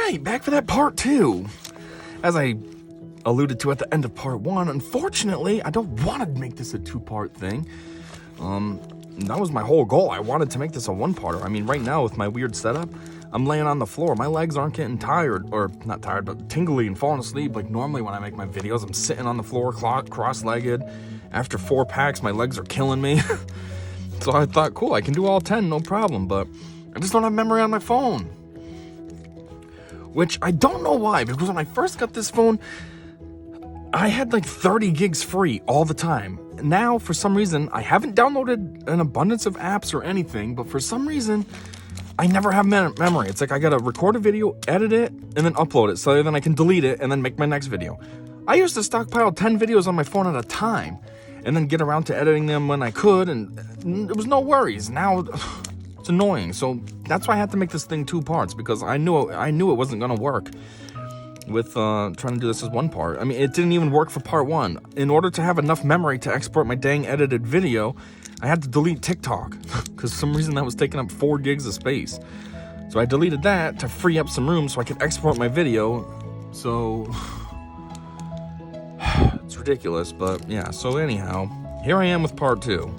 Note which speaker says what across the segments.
Speaker 1: right, back for that part 2. As I alluded to at the end of part 1, unfortunately, I don't want to make this a 2-part thing. That was my whole goal. I wanted to make this a 1-parter. I mean, right now with my weird setup, I'm laying on the floor. My legs aren't getting tired, or not tired, but tingly and falling asleep. Like normally when I make my videos, I'm sitting on the floor, cross-legged. After 4 packs, my legs are killing me. So I thought, cool, I can do all 10, no problem, but I just don't have memory on my phone. Which I don't know why, because when I first got this phone, I had like 30 gigs free all the time. Now, for some reason, I haven't downloaded an abundance of apps or anything, but for some reason, I never have memory. It's like I gotta record a video, edit it, and then upload it, so then I can delete it and then make my next video. I used to stockpile 10 videos on my phone at a time, and then get around to editing them when I could, and it was no worries. Now, it's annoying, so that's why I had to make this thing 2 parts, because I knew it wasn't gonna work with trying to do this as 1 part. I mean, it didn't even work for part 1. In order to have enough memory to export my dang edited video, I had to delete TikTok, because for some reason that was taking up 4 gigs of space. So I deleted that to free up some room so I could export my video, so it's ridiculous, but yeah. So anyhow, here I am with part 2.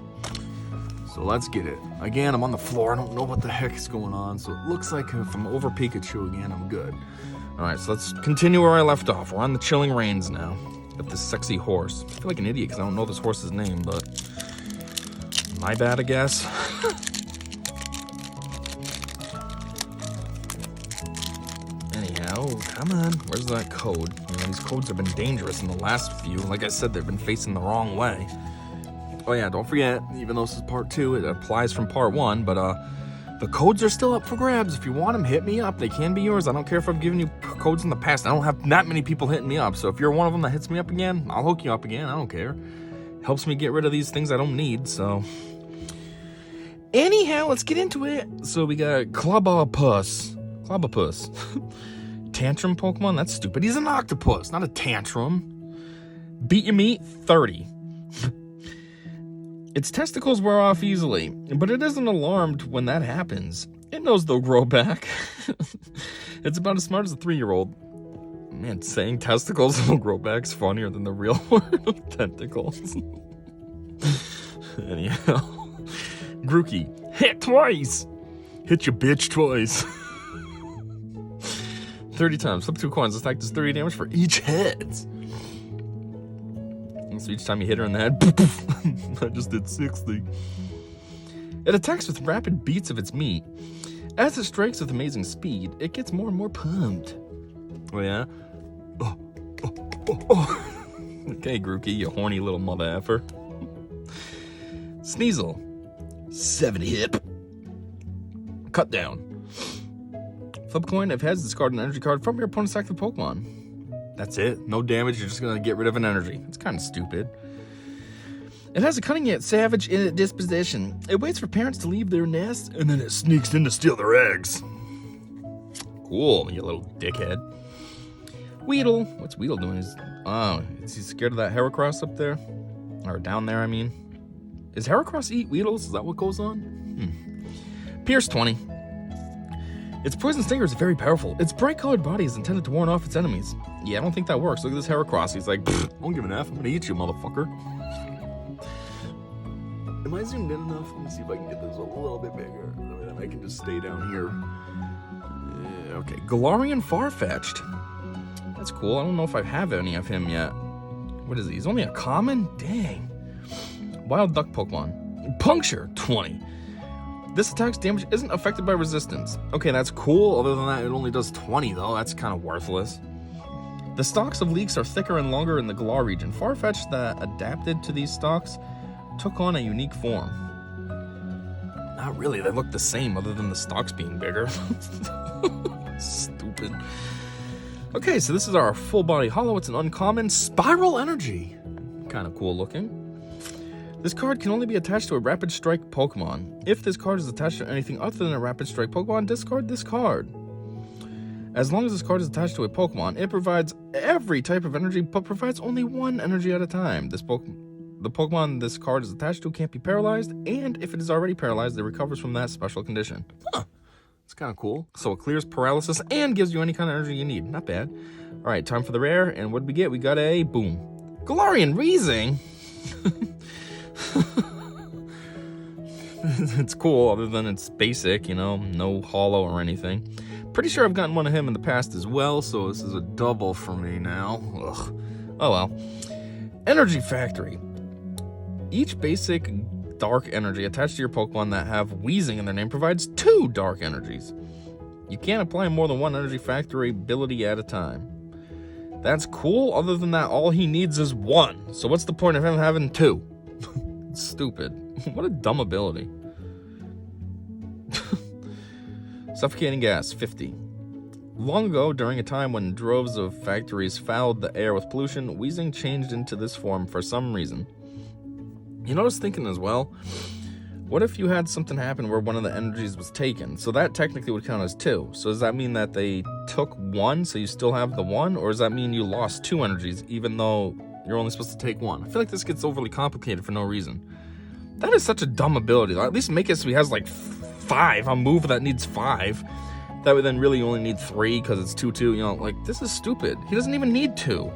Speaker 1: So let's get it. Again, I'm on the floor. I don't know what the heck is going on, so it looks like if I'm over Pikachu again, I'm good. Alright, so let's continue where I left off. We're on the chilling reins now. Got this sexy horse. I feel like an idiot because I don't know this horse's name, but my bad, I guess. Anyhow, come on. Where's that code? You know, these codes have been dangerous in the last few. Like I said, they've been facing the wrong way. Oh yeah, don't forget, even though this is part 2, it applies from part 1, but the codes are still up for grabs. If you want them, hit me up. They can be yours. I don't care if I've given you codes in the past. I don't have that many people hitting me up, so if you're one of them that hits me up again, I'll hook you up again. I don't care. Helps me get rid of these things I don't need, so. Anyhow, let's get into it. So we got Clobopus. Tantrum Pokemon? That's stupid. He's an octopus, not a tantrum. Beat your meat, 30. Its testicles wear off easily, but it isn't alarmed when that happens. It knows they'll grow back. It's about as smart as a 3-year-old. Man, saying testicles will grow back is funnier than the real word of tentacles. Anyhow. Grookey, hit twice! Hit your bitch twice. 30 times. Flip 2 coins. Attack does 30 damage for each hit. So each time you hit her in the head, poof, poof, I just did 60. It attacks with rapid beats of its meat. As it strikes with amazing speed, it gets more and more pumped. Oh yeah? Oh. Okay, Grookey, you horny little mother effer. Sneasel. 70 hip. Cut down. Flip coin. If heads, discard an energy card from your opponent's active Pokemon. That's it. No damage. You're just going to get rid of an energy. It's kind of stupid. It has a cunning yet savage disposition. It waits for parents to leave their nest, and then it sneaks in to steal their eggs. Cool, you little dickhead. Weedle. What's Weedle doing? Is he scared of that Heracross up there? Or down there, I mean. Is Heracross eat Weedles? Is that what goes on? Pierce 20. Its poison stinger is very powerful. Its bright-colored body is intended to warn off its enemies. Yeah, I don't think that works. Look at this Heracross. He's like, I don't give an F. I'm gonna eat you, motherfucker. Am I zoomed in enough? Let me see if I can get this a little bit bigger. I can just stay down here. Yeah, okay. Galarian Farfetch'd. That's cool. I don't know if I have any of him yet. What is he? He's only a common? Dang. Wild Duck Pokemon. Puncture 20. This attack's damage isn't affected by resistance. Okay, that's cool. Other than that, it only does 20, though. That's kind of worthless. The stalks of leeks are thicker and longer in the Galar region. Farfetch'd that adapted to these stalks took on a unique form. Not really. They look the same, other than the stalks being bigger. Stupid. Okay, so this is our full body hollow. It's an uncommon Spiral Energy. Kind of cool looking. This card can only be attached to a Rapid Strike Pokemon. If this card is attached to anything other than a Rapid Strike Pokemon, discard this card. As long as this card is attached to a Pokemon, it provides every type of energy, but provides only one energy at a time. The Pokemon this card is attached to can't be paralyzed, and if it is already paralyzed, it recovers from that special condition. Huh. It's kind of cool. So it clears paralysis and gives you any kind of energy you need. Not bad. All right, time for the rare. And what did we get? We got a boom. Galarian Reezing. It's cool, other than it's basic, you know, no holo or anything. Pretty sure I've gotten one of him in the past as well, so this is a double for me now. Ugh. Oh well. Energy Factory. Each basic dark energy attached to your Pokemon that have Weezing in their name provides 2 dark energies. You can't apply more than 1 Energy Factory ability at a time. That's cool. Other than that, all he needs is 1. So what's the point of him having 2? It's stupid. What a dumb ability. Suffocating gas, 50. Long ago, during a time when droves of factories fouled the air with pollution, Weezing changed into this form for some reason. You know, I was thinking as well, what if you had something happen where one of the energies was taken? So that technically would count as 2. So does that mean that they took 1, so you still have the 1? Or does that mean you lost 2 energies, even though you're only supposed to take 1? I feel like this gets overly complicated for no reason. That is such a dumb ability. At least make it so he has like 5, a move that needs 5. That would then really only need 3 because it's 2-2. You know, like, this is stupid. He doesn't even need 2.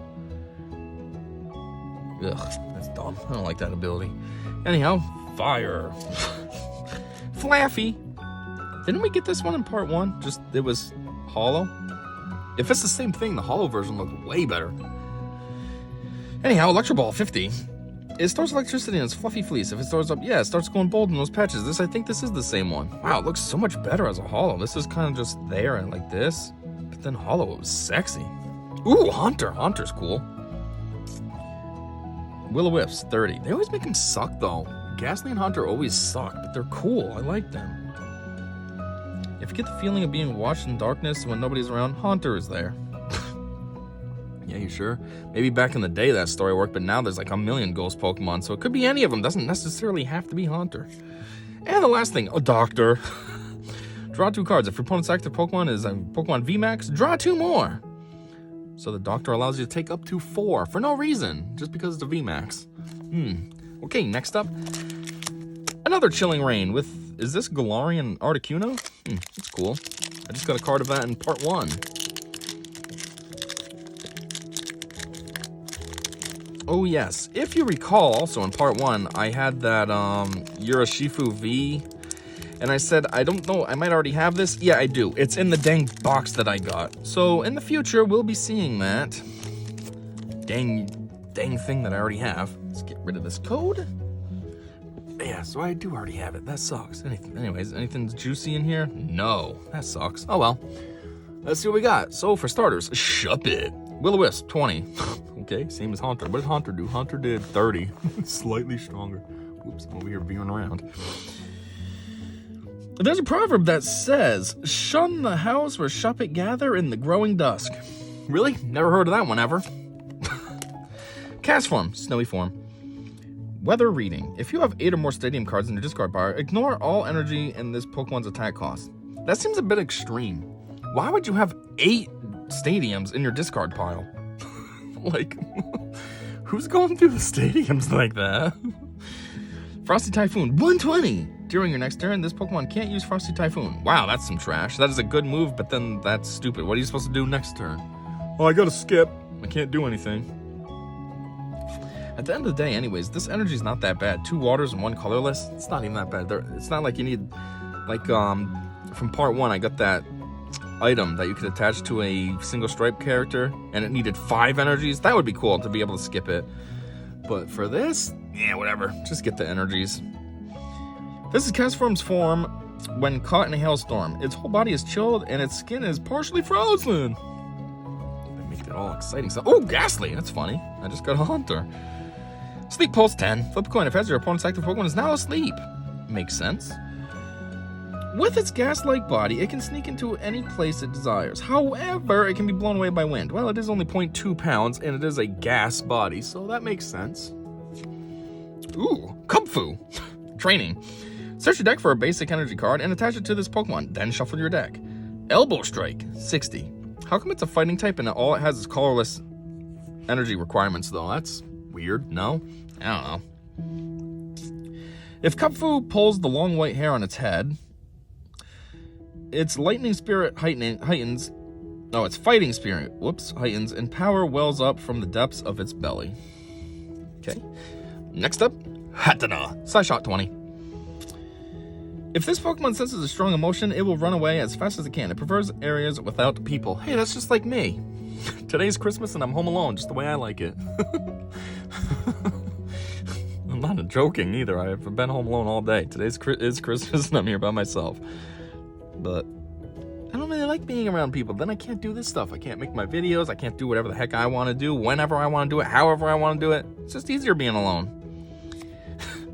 Speaker 1: Ugh, that's dumb. I don't like that ability. Anyhow, fire. Flaffy. Didn't we get this one in part 1? Just, it was holo? If it's the same thing, the holo version looked way better. Anyhow, Electro Ball, 50. It stores electricity in its fluffy fleece. If it stores up, yeah, it starts going bold in those patches. I think this is the same one. Wow, it looks so much better as a holo. This is kind of just there and like this. But then holo, it was sexy. Ooh, Haunter. Haunter's cool. Will-O-Wisps, 30. They always make him suck, though. Ghastly and Haunter always suck, but they're cool. I like them. If you get the feeling of being watched in darkness when nobody's around, Haunter is there. Yeah, you sure? Maybe back in the day that story worked, but now there's like a million ghost Pokemon, so it could be any of them. Doesn't necessarily have to be Haunter. And the last thing, a Doctor. Draw 2 cards. If your opponent's active Pokemon is a Pokemon VMAX, draw 2 more. So the Doctor allows you to take up to 4 for no reason, just because it's a VMAX. Okay, next up, another Chilling Rain with, is this Galarian Articuno? That's cool. I just got a card of that in part 1. Oh yes, if you recall, also in part 1, I had that Urashifu V, and I said, I don't know, I might already have this. Yeah, I do. It's in the dang box that I got. So in the future, we'll be seeing that dang thing that I already have. Let's get rid of this code. Yeah, so I do already have it. That sucks. Anyways, anything juicy in here? No, that sucks. Oh well. Let's see what we got. So for starters, Shuppet. Will-O-Wisp, 20. Okay, same as Haunter. What did Haunter do? Haunter did 30. Slightly stronger. Whoops, I'm over here veering around. There's a proverb that says, shun the house where Shuppet gather in the growing dusk. Really? Never heard of that one ever. Cast form, snowy form. Weather reading. If you have 8 or more stadium cards in your discard pile, ignore all energy in this Pokemon's attack cost. That seems a bit extreme. Why would you have 8 stadiums in your discard pile? Like, who's going through the stadiums like that? Frosty Typhoon, 120. During your next turn, this Pokemon can't use Frosty Typhoon. Wow, that's some trash. That is a good move, but then that's stupid. What are you supposed to do next turn? Oh, I gotta skip. I can't do anything. At the end of the day, anyways, this energy is not that bad. 2 waters and 1 colorless. It's not even that bad. It's not like you need, like, from part 1, I got that item that you could attach to a single stripe character, and it needed 5 energies. That would be cool to be able to skip it. But for this, yeah, whatever. Just get the energies. This is Castform's form when caught in a hailstorm. Its whole body is chilled, and its skin is partially frozen. They make it all exciting stuff. Oh, Ghastly! That's funny. I just got a Haunter. Sleep Pulse 10. Flip a coin. If it has your opponent's active Pokemon is now asleep. Makes sense. With its gas-like body, it can sneak into any place it desires. However, it can be blown away by wind. Well, it is only 0.2 pounds, and it is a gas body, so that makes sense. Ooh, Kubfu. Training. Search your deck for a basic energy card and attach it to this Pokemon, then shuffle your deck. Elbow Strike, 60. How come it's a fighting type and all it has is colorless energy requirements, though? That's weird, no? I don't know. If Kubfu pulls the long white hair on its head, its lightning spirit heightens. Oh, its fighting spirit, heightens, and power wells up from the depths of its belly. Okay. Next up, Hatana. Psyshot 20. If this Pokemon senses a strong emotion, it will run away as fast as it can. It prefers areas without people. Hey, that's just like me. Today's Christmas and I'm home alone, just the way I like it. I'm not joking either. I've been home alone all day. Today's is Christmas and I'm here by myself. But I don't really like being around people. Then I can't do this stuff. I can't make my videos. I can't do whatever the heck I want to do, whenever I want to do it, however I want to do it. It's just easier being alone.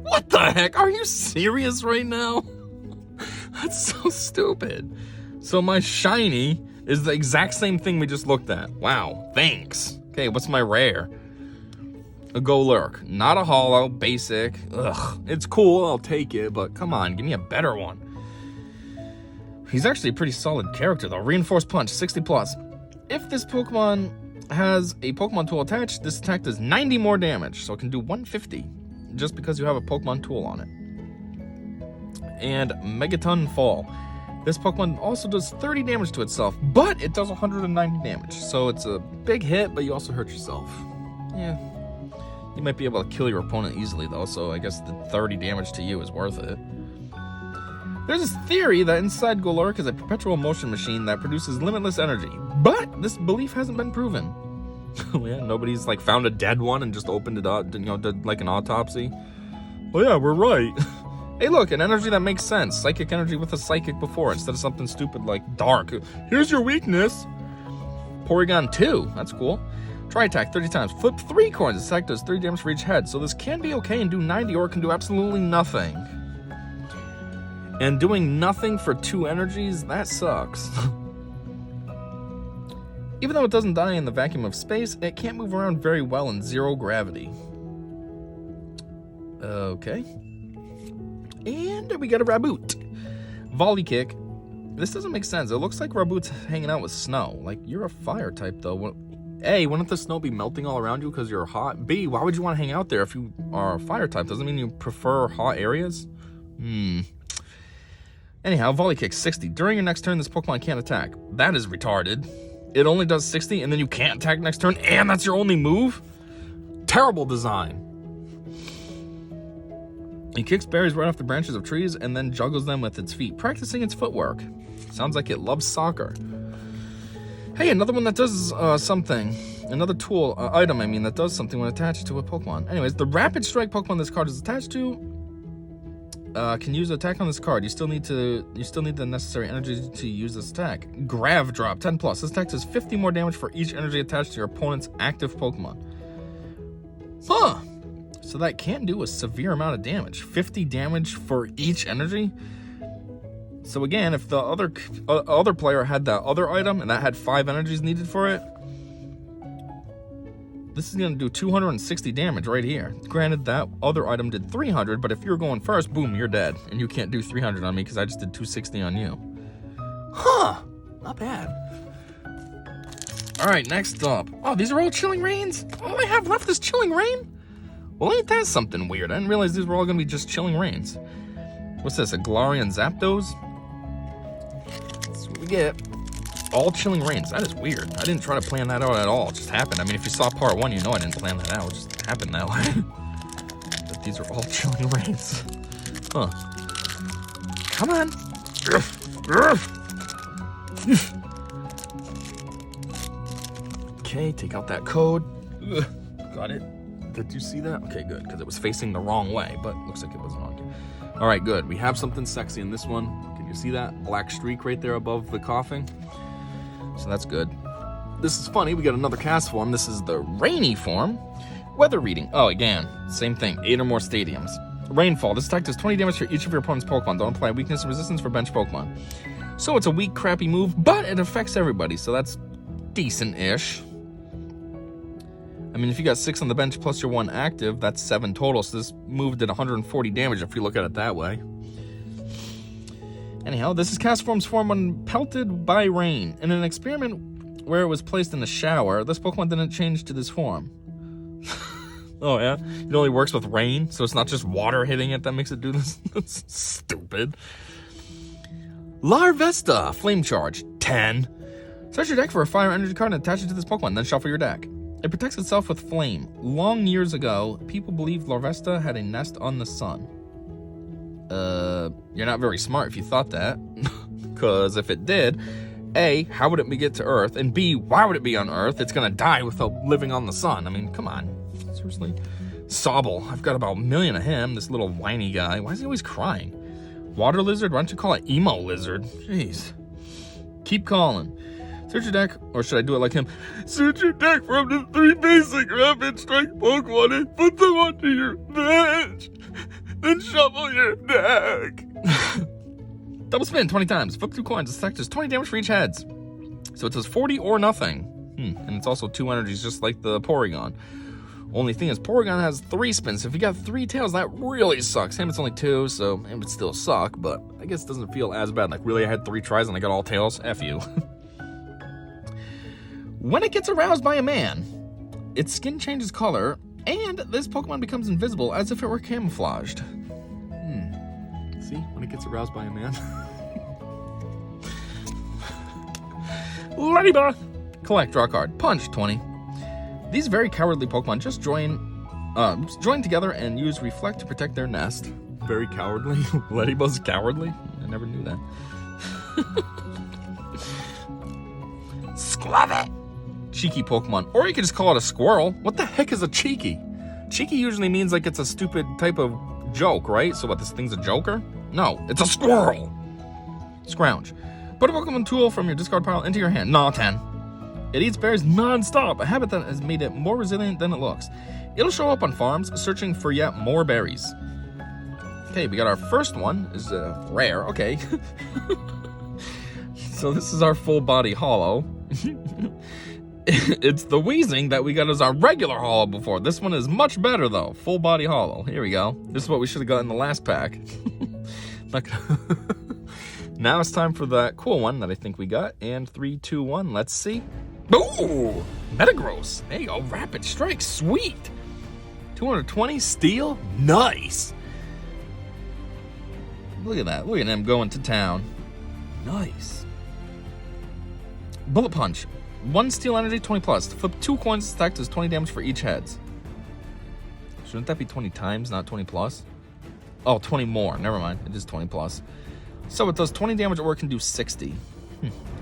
Speaker 1: What the heck? Are you serious right now? That's so stupid. So my shiny is the exact same thing we just looked at. Wow, thanks. Okay, what's my rare? A Golurk. Not a holo, basic. Ugh, it's cool, I'll take it, but come on, give me a better one. He's actually a pretty solid character though. Reinforced Punch, 60 plus. If this Pokemon has a Pokemon tool attached, this attack does 90 more damage, so it can do 150, just because you have a Pokemon tool on it. And Megaton Fall. This Pokemon also does 30 damage to itself, but it does 190 damage, so it's a big hit, but you also hurt yourself. Yeah. You might be able to kill your opponent easily though, so I guess the 30 damage to you is worth it. There's this theory that inside Golurk is a perpetual motion machine that produces limitless energy, but this belief hasn't been proven. Yeah, nobody's like found a dead one and just opened it up, did like an autopsy. Oh yeah, we're right. Hey look, an energy that makes sense. Psychic energy with a psychic before instead of something stupid like dark. Here's your weakness. Porygon 2, that's cool. Try attack 30 times. Flip 3 coins. This attack does 30 damage for each head. So this can be okay and do 90, or it can do absolutely nothing. And doing nothing for 2 energies, that sucks. Even though it doesn't die in the vacuum of space, it can't move around very well in 0 gravity. Okay. And we got a Raboot. Volley Kick. This doesn't make sense. It looks like Raboot's hanging out with snow. Like, you're a fire type, though. A, wouldn't the snow be melting all around you because you're hot? B, why would you want to hang out there if you are a fire type? Doesn't mean you prefer hot areas? Anyhow, Volley Kick 60. During your next turn, this Pokemon can't attack. That is retarded. It only does 60, and then you can't attack next turn, and that's your only move? Terrible design. It kicks berries right off the branches of trees and then juggles them with its feet, practicing its footwork. Sounds like it loves soccer. Hey, another one that does something. Another tool, item, that does something when attached to a Pokemon. Anyways, the Rapid Strike Pokemon this card is attached to can use attack on this card. You still need the necessary energy to use this attack. Grav Drop, 10 plus. This attack does 50 more damage for each energy attached to your opponent's active Pokemon. Huh. So that can do a severe amount of damage. 50 damage for each energy. So again, if the other player had that other item and that had 5 energies needed for it, this is going to do 260 damage right here. Granted, that other item did 300, but if you're going first, boom, you're dead. And you can't do 300 on me because I just did 260 on you. Huh, not bad. All right, next up. Oh, these are all Chilling Rains? All I have left is Chilling Rain? Well, ain't that something weird? I didn't realize these were all going to be just Chilling Rains. What's this, a Galarian Zapdos? That's what we get. All Chilling Rains. That is weird. I didn't try to plan that out at all. It just happened. If you saw part 1, you know I didn't plan that out. It just happened that way. But these are all Chilling Rains. Huh. Come on. Okay, take out that code. Got it. Did you see that? Okay, good, because it was facing the wrong way, but looks like it wasn't on. All right, good. We have something sexy in this one. Can you see that black streak right there above the coughing? So that's good. This is funny. We got another cast form. This is the Rainy form. Weather Reading. Oh, again, same thing. 8 or more stadiums. Rainfall. This attack does 20 damage for each of your opponent's Pokemon. Don't apply weakness and resistance for bench Pokemon. So it's a weak, crappy move, but it affects everybody, so that's decent-ish. If you got 6 on the bench plus your 1 active, that's 7 total, so this move did 140 damage if you look at it that way. Anyhow, this is cast form's form when pelted by rain. In an experiment where it was placed in the shower, this Pokemon didn't change to this form. Oh yeah? It only works with rain, so it's not just water hitting it that makes it do this? That's stupid. Larvesta, Flame Charge, 10. Search your deck for a fire energy card and attach it to this Pokemon, then shuffle your deck. It protects itself with flame. Long years ago, people believed Larvesta had a nest on the sun. You're not very smart if you thought that. Because if it did, A, how would it get to Earth? And B, why would it be on Earth? It's gonna die without living on the sun. I mean, come on. Seriously. Sobble, I've got about 1 million of him, this little whiny guy. Why is he always crying? Water Lizard, why don't you call it Emo Lizard? Jeez. Keep calling. Search your deck, or should I do it like him? Search your deck from the 3 basic rapid strike Pokemon and put them onto your bench. Then shuffle your deck. Double spin 20 times. Flip 2 coins. This attack does 20 damage for each heads. So it does 40 or nothing. And it's also 2 energies, just like the Porygon. Only thing is, Porygon has 3 spins. So if you got 3 tails, that really sucks. Him, it's only 2, so it would still suck. But I guess it doesn't feel as bad. Like, really, I had 3 tries and I got all tails? F you. When it gets aroused by a man, its skin changes color, and this Pokemon becomes invisible as if it were camouflaged. See, when it gets aroused by a man. Ladybug! Collect, draw a card. Punch, 20. These very cowardly Pokemon just join together and use Reflect to protect their nest. Very cowardly? Ladybug's cowardly? I never knew that. Squab it! Cheeky Pokemon. Or you could just call it a squirrel. What the heck is a cheeky? Cheeky usually means like it's a stupid type of joke, right? So what, this thing's a joker? No, it's a squirrel. Scrounge. Put a Pokemon tool from your discard pile into your hand. Nah, 10. It eats berries non-stop, a habit that has made it more resilient than it looks. It'll show up on farms, searching for yet more berries. Okay, we got our first one. Is rare, okay. So this is our full body holo. It's the Weezing that we got as our regular holo before. This one is much better though. Full body holo. Here we go. This is what we should have got in the last pack. Now it's time for that cool one that I think we got. And 3, 2, 1. Let's see. Ooh! Metagross. There you go. Rapid Strike. Sweet. 220 steel. Nice. Look at that. Look at him going to town. Nice. Bullet Punch. 1 steel energy, 20 plus. To flip 2 coins, this attack does 20 damage for each heads. Shouldn't that be 20 times, not 20 plus? Oh, 20 more. Never mind. It is 20 plus. So it does 20 damage or it can do 60.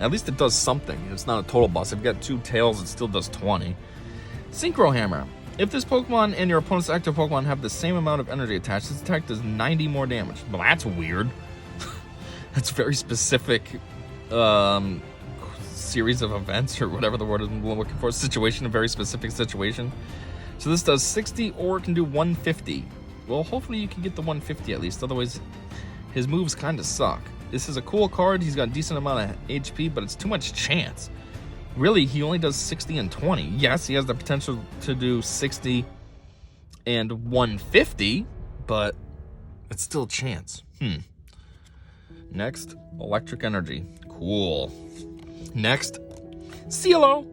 Speaker 1: At least it does something. It's not a total boss. If you got 2 tails, it still does 20. Synchro Hammer. If this Pokemon and your opponent's active Pokemon have the same amount of energy attached, this attack does 90 more damage. Well, that's weird. That's very specific series of events, or whatever the word is I'm looking for. Situation, a very specific situation. So this does 60 or it can do 150. Well, hopefully you can get the 150 at least. Otherwise, his moves kind of suck. This is a cool card. He's got a decent amount of HP, but it's too much chance. Really, he only does 60 and 20. Yes, he has the potential to do 60 and 150, but it's still chance. Next, Electric Energy. Cool. Next, CeeLo.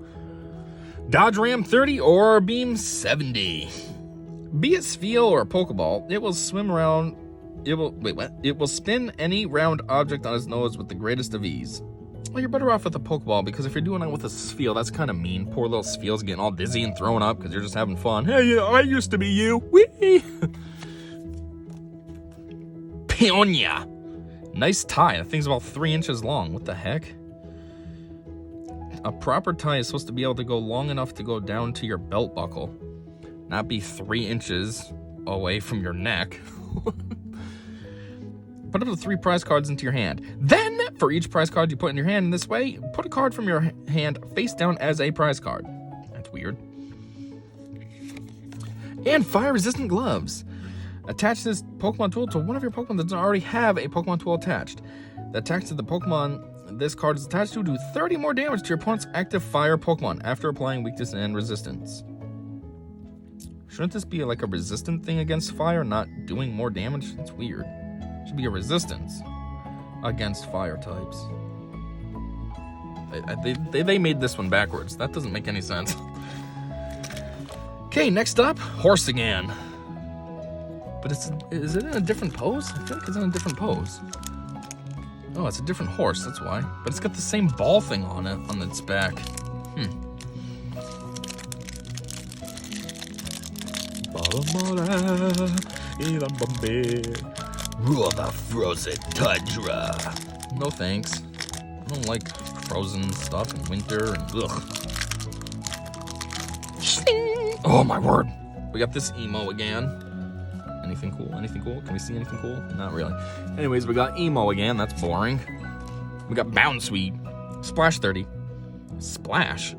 Speaker 1: Dodge Ram 30 or Beam 70. Be it Spheal or a Pokeball, it will swim around. It will spin any round object on its nose with the greatest of ease. Well, you're better off with a Pokeball, because if you're doing it with a Spheal, that's kind of mean. Poor little Spheal's getting all dizzy and thrown up because you're just having fun. Hey, yeah, I used to be you. Whee! Peonia. Nice tie. That thing's about 3 inches long. What the heck? A proper tie is supposed to be able to go long enough to go down to your belt buckle, not be 3 inches away from your neck. Put up to 3 prize cards into your hand. Then, for each prize card you put in your hand in this way, put a card from your hand face down as a prize card. That's weird. And fire-resistant gloves. Attach this Pokemon tool to one of your Pokemon that doesn't already have a Pokemon tool attached. The attacks to the Pokemon this card is attached to do 30 more damage to your opponent's active fire Pokemon after applying weakness and resistance. Shouldn't this be like a resistant thing against fire, not doing more damage? That's weird. It should be a resistance against fire types. They made this one backwards. That doesn't make any sense. Okay, next up, Horse again. But is it in a different pose? I feel like it's in a different pose. Oh, it's a different horse, that's why. But it's got the same ball thing on it, on its back.
Speaker 2: Rule the frozen tundra.
Speaker 1: No thanks. I don't like frozen stuff in winter and ugh. Oh my word. We got this emo again. Anything cool? Anything cool? Can we see anything cool? Not really. Anyways, we got emo again. That's boring. We got bounce weed. Splash 30. Splash?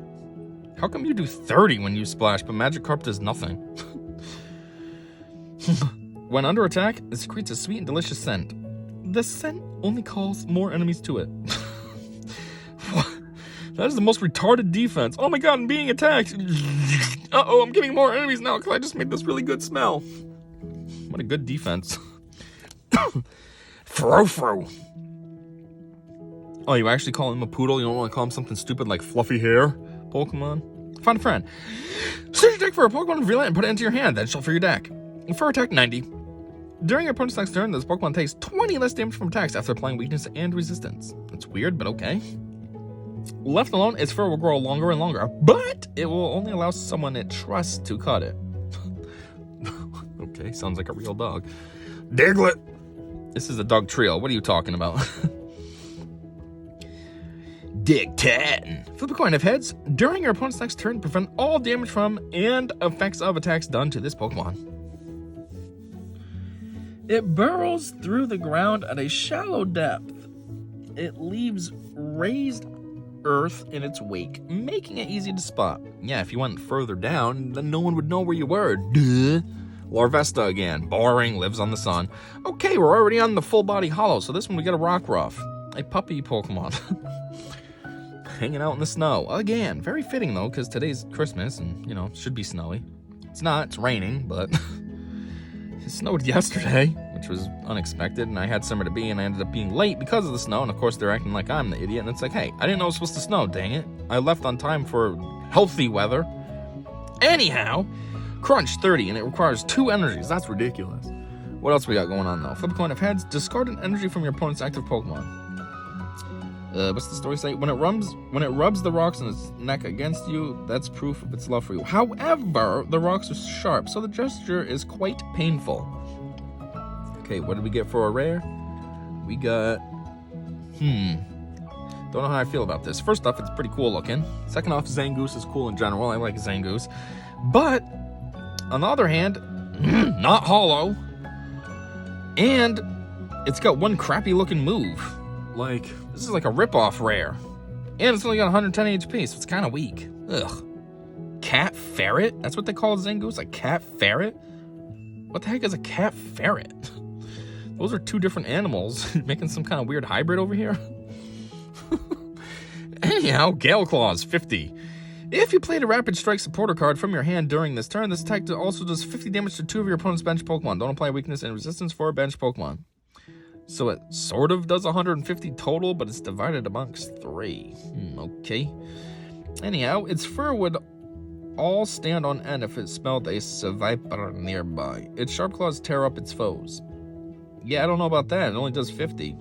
Speaker 1: How come you do 30 when you splash, but Magikarp does nothing? When under attack, it secretes a sweet and delicious scent. The scent only calls more enemies to it. That is the most retarded defense. Oh my god, I'm being attacked. Uh-oh, I'm getting more enemies now because I just made this really good smell. What a good defense. Fro. Oh, you actually call him a poodle? You don't want to call him something stupid like fluffy hair? Pokemon? Find a friend. Search your deck for a Pokemon, reveal it, and put it into your hand. Then shuffle your deck. For attack 90. During your opponent's next turn, this Pokemon takes 20 less damage from attacks after applying weakness and resistance. That's weird, but okay. Left alone, its fur will grow longer and longer, but it will only allow someone it trusts to cut it. Okay, sounds like a real dog. Diglett! This is a dog trio. What are you talking about?
Speaker 2: Dig 10.
Speaker 1: Flip a coin of heads. During your opponent's next turn, prevent all damage from and effects of attacks done to this Pokemon. It burrows through the ground at a shallow depth. It leaves raised earth in its wake, making it easy to spot. Yeah, if you went further down, then no one would know where you were. Duh. Larvesta again. Boring, lives on the sun. Okay, we're already on the full body hollow, so this one we get a Rockruff. A puppy Pokemon. Hanging out in the snow. Again, very fitting though, because today's Christmas and, you know, should be snowy. It's not, it's raining, but it snowed yesterday, which was unexpected, and I had somewhere to be, and I ended up being late because of the snow, and of course they're acting like I'm the idiot, and it's like, hey, I didn't know it was supposed to snow, dang it. I left on time for healthy weather. Anyhow, Crunch 30, and it requires 2 energies. That's ridiculous. What else we got going on, though? Flip a coin of heads. Discard an energy from your opponent's active Pokemon. What's the story say? When it rubs the rocks in its neck against you, that's proof of its love for you. However, the rocks are sharp, so the gesture is quite painful. Okay, what did we get for a rare? We got... Don't know how I feel about this. First off, it's pretty cool looking. Second off, Zangoose is cool in general. I like Zangoose. But, on the other hand, not hollow. And it's got one crappy looking move. Like, this is like a rip-off rare. And it's only got 110 HP, so it's kind of weak. Ugh. Cat ferret? That's what they call Zangoose? A cat ferret? What the heck is a cat ferret? Those are 2 different animals. Making some kind of weird hybrid over here? Anyhow, Gale Claws 50. If you played a Rapid Strike supporter card from your hand during this turn, this attack also does 50 damage to 2 of your opponent's bench Pokemon. Don't apply weakness and resistance for a bench Pokemon. So it sort of does 150 total, but it's divided amongst 3. Okay. Anyhow, its fur would all stand on end if it smelled a Seviper nearby. Its sharp claws tear up its foes. Yeah, I don't know about that. It only does 50.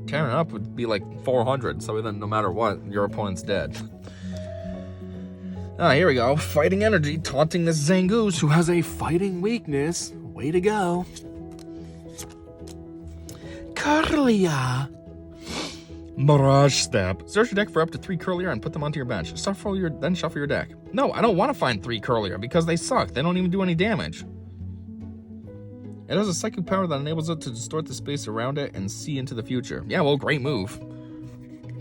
Speaker 1: Tearing up would be like 400, so then no matter what, your opponent's dead. Here we go. Fighting energy, taunting this Zangoose, who has a fighting weakness. Way to go. Curlia. Mirage Step. Search your deck for up to 3 Curlier and put them onto your bench. Then shuffle your deck. No, I don't want to find 3 Curlier because they suck. They don't even do any damage. It has a psychic power that enables it to distort the space around it and see into the future. Yeah, well, great move.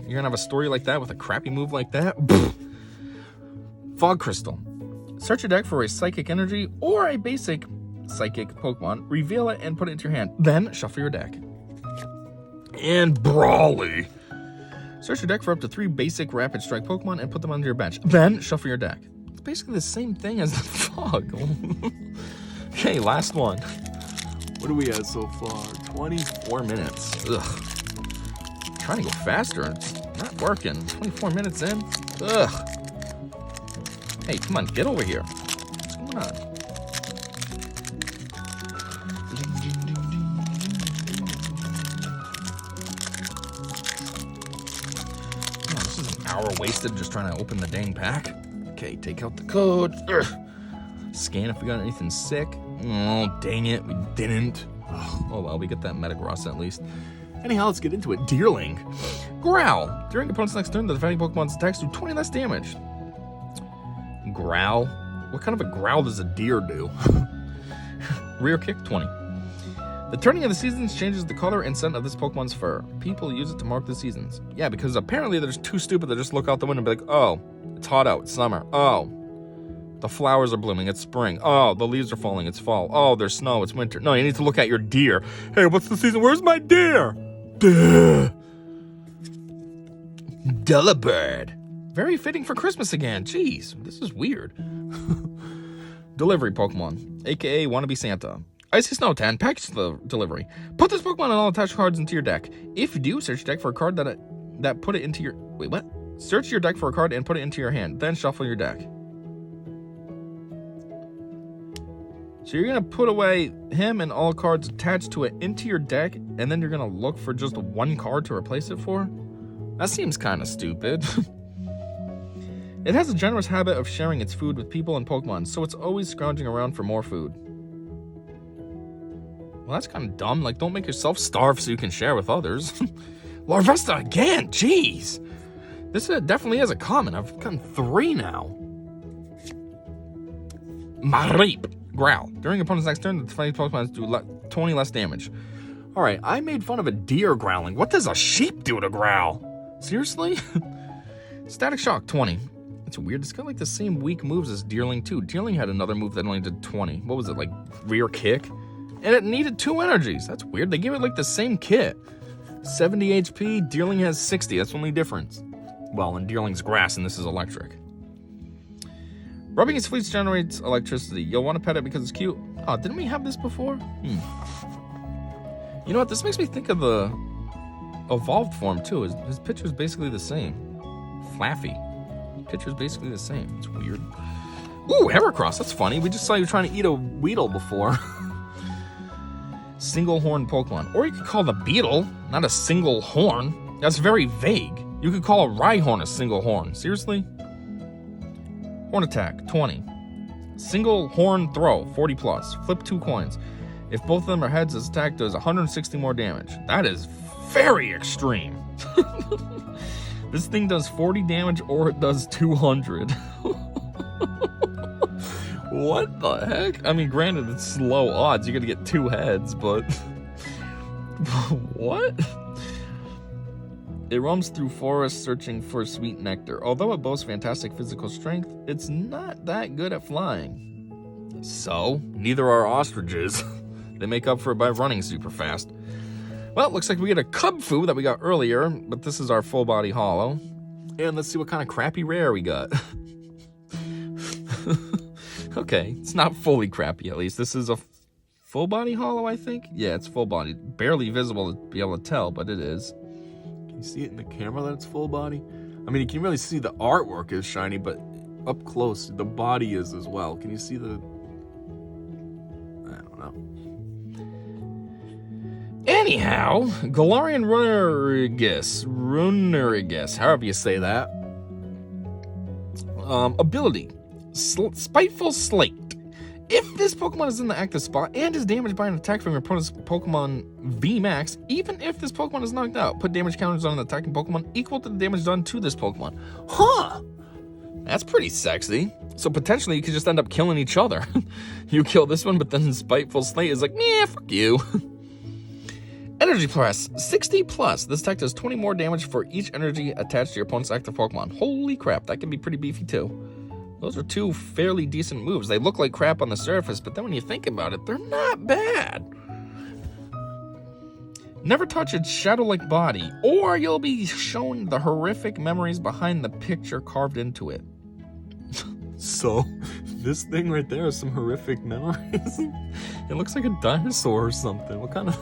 Speaker 1: You're gonna have a story like that with a crappy move like that? Fog Crystal. Search your deck for a psychic energy or a basic psychic Pokemon. Reveal it and put it into your hand. Then shuffle your deck. And Brawly. Search your deck for up to 3 basic Rapid Strike Pokemon and put them onto your bench. Then shuffle your deck. It's basically the same thing as the Fog. Okay, last one. What do we have so far? 24 minutes. Ugh. I'm trying to go faster. It's not working. 24 minutes in. Ugh. Hey, come on, get over here. What's going on? hour wasted just trying to open the dang pack. Okay, take out the code. Ugh. Scan if we got anything sick. Oh, dang it, we didn't. Oh well, we get that Metagross at least. Anyhow, let's get into it. Deerling. Growl. During opponent's next turn, the defending Pokemon's attacks do 20 less damage. Growl? What kind of a growl does a deer do? Rear kick, 20. The turning of the seasons changes the color and scent of this Pokemon's fur. People use it to mark the seasons. Yeah, because apparently they're just too stupid to just look out the window and be like, oh, it's hot out, it's summer. Oh, the flowers are blooming, it's spring. Oh, the leaves are falling, it's fall. Oh, there's snow, it's winter. No, you need to look at your deer. Hey, what's the season? Where's my deer? Duh.
Speaker 2: Dullabird.
Speaker 1: Very fitting for Christmas again. Jeez, this is weird. Delivery Pokemon, aka Wannabe Santa. Icy Snow 10, package delivery. Put this Pokemon and all attached cards into your deck. If you do, search your deck for a card that put it into your... Wait, what? Search your deck for a card and put it into your hand. Then shuffle your deck. So you're going to put away him and all cards attached to it into your deck, and then you're going to look for just one card to replace it for? That seems kind of stupid. It has a generous habit of sharing its food with people and Pokemon, so it's always scrounging around for more food. Well, that's kind of dumb. Like, don't make yourself starve so you can share with others. Larvesta again! Jeez! This definitely is a common. I've gotten 3 now. Mareep. Growl. During opponent's next turn, the defending Pokemon do 20 less damage. Alright, I made fun of a deer growling. What does a sheep do to growl? Seriously? Static Shock, 20. It's weird. It's got like the same weak moves as Deerling too. Deerling had another move that only did 20. What was it, like rear kick? And it needed 2 energies. That's weird. They gave it like the same kit. 70 HP, Deerling has 60. That's the only difference. Well, and Deerling's grass and this is electric. Rubbing its fleets generates electricity. You'll want to pet it because it's cute. Oh, didn't we have this before? You know what? This makes me think of the evolved form too. His picture's basically the same. Flaffy. Picture's basically the same. It's weird. Ooh, Heracross. That's funny. We just saw you trying to eat a Weedle before. Single horn Pokemon. Or you could call the Beetle, not a single horn. That's very vague. You could call a Rhyhorn a single horn. Seriously? Horn attack, 20. Single horn throw, 40 plus. Flip 2 coins. If both of them are heads, this attack does 160 more damage. That is very extreme. This thing does 40 damage or it does 200. What the heck? I mean, granted, it's low odds. You're gonna get 2 heads, but... What? It roams through forests searching for sweet nectar. Although it boasts fantastic physical strength, it's not that good at flying. So, neither are ostriches. They make up for it by running super fast. Well, it looks like we get a Cubfu that we got earlier, but this is our full body holo. And let's see what kind of crappy rare we got. Okay, it's not fully crappy at least. This is a full body holo, I think? Yeah, it's full body. Barely visible to be able to tell, but it is. Can you see it in the camera that it's full body? I mean, you can really see the artwork is shiny, but up close, the body is as well. Can you see the... I don't know. Anyhow, Galarian Runerigus, however you say that. Ability. Spiteful Slate. If this Pokemon is in the active spot and is damaged by an attack from your opponent's Pokemon VMAX, even if this Pokemon is knocked out, put damage counters on an attacking Pokemon equal to the damage done to this Pokemon. Huh! That's pretty sexy. So potentially you could just end up killing each other. You kill this one, but then Spiteful Slate is like, meh, fuck you. Energy Press, 60 plus. This attack does 20 more damage for each energy attached to your opponent's active Pokemon. Holy crap, that can be pretty beefy too. Those are 2 fairly decent moves. They look like crap on the surface, but then when you think about it, they're not bad. Never touch its shadow-like body, or you'll be shown the horrific memories behind the picture carved into it. So, this thing right there is some horrific memories? It looks like a dinosaur or something. What kind of...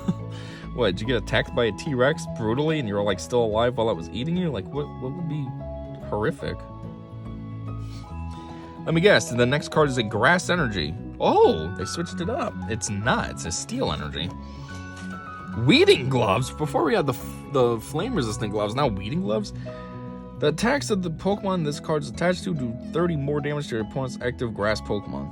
Speaker 1: What, did you get attacked by a T-Rex brutally and you were like still alive while it was eating you? Like, what would be horrific? Let me guess, the next card is a Grass Energy. Oh, they switched it up. It's not, it's a Steel Energy. Weeding Gloves. Before we had the flame resistant gloves, now Weeding Gloves. The attacks of the Pokemon this card is attached to do 30 more damage to your opponent's active grass Pokemon.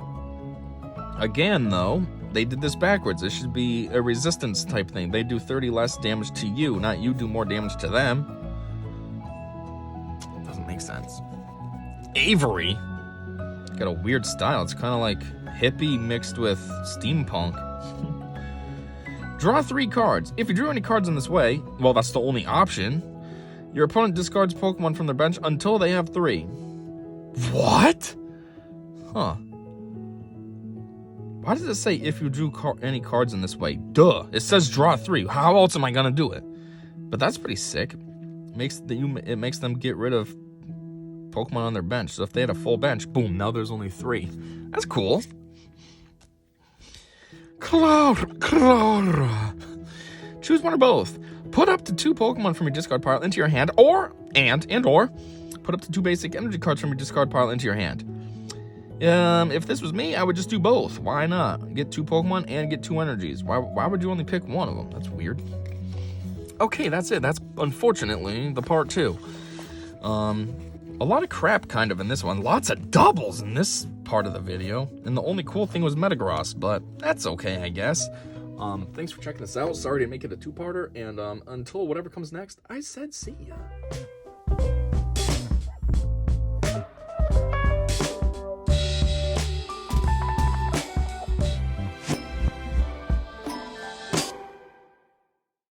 Speaker 1: Again, though, they did this backwards. This should be a resistance type thing. They do 30 less damage to you, not you do more damage to them. Doesn't make sense. Avery. Got a weird style. It's kind of like hippie mixed with steampunk. Draw 3 cards. If you drew any cards in this way, well, that's the only option. Your opponent discards Pokemon from their bench until they have 3. What? Huh. Why does it say if you drew any cards in this way? Duh. It says draw 3. How else am I gonna do it? But that's pretty sick. It makes them get rid of Pokemon on their bench. So if they had a full bench, boom, now there's only 3. That's cool. Clara. Choose one or both. Put up to 2 Pokemon from your discard pile into your hand, or put up to 2 basic energy cards from your discard pile into your hand. If this was me, I would just do both. Why not? Get 2 Pokemon and get 2 energies. Why would you only pick one of them? That's weird. Okay, that's it. That's unfortunately the part 2. A lot of crap kind of in this one. Lots of doubles in this part of the video. And the only cool thing was Metagross, but that's okay, I guess. Thanks for checking this out. Sorry to make it a 2-parter. And until whatever comes next, I said see ya.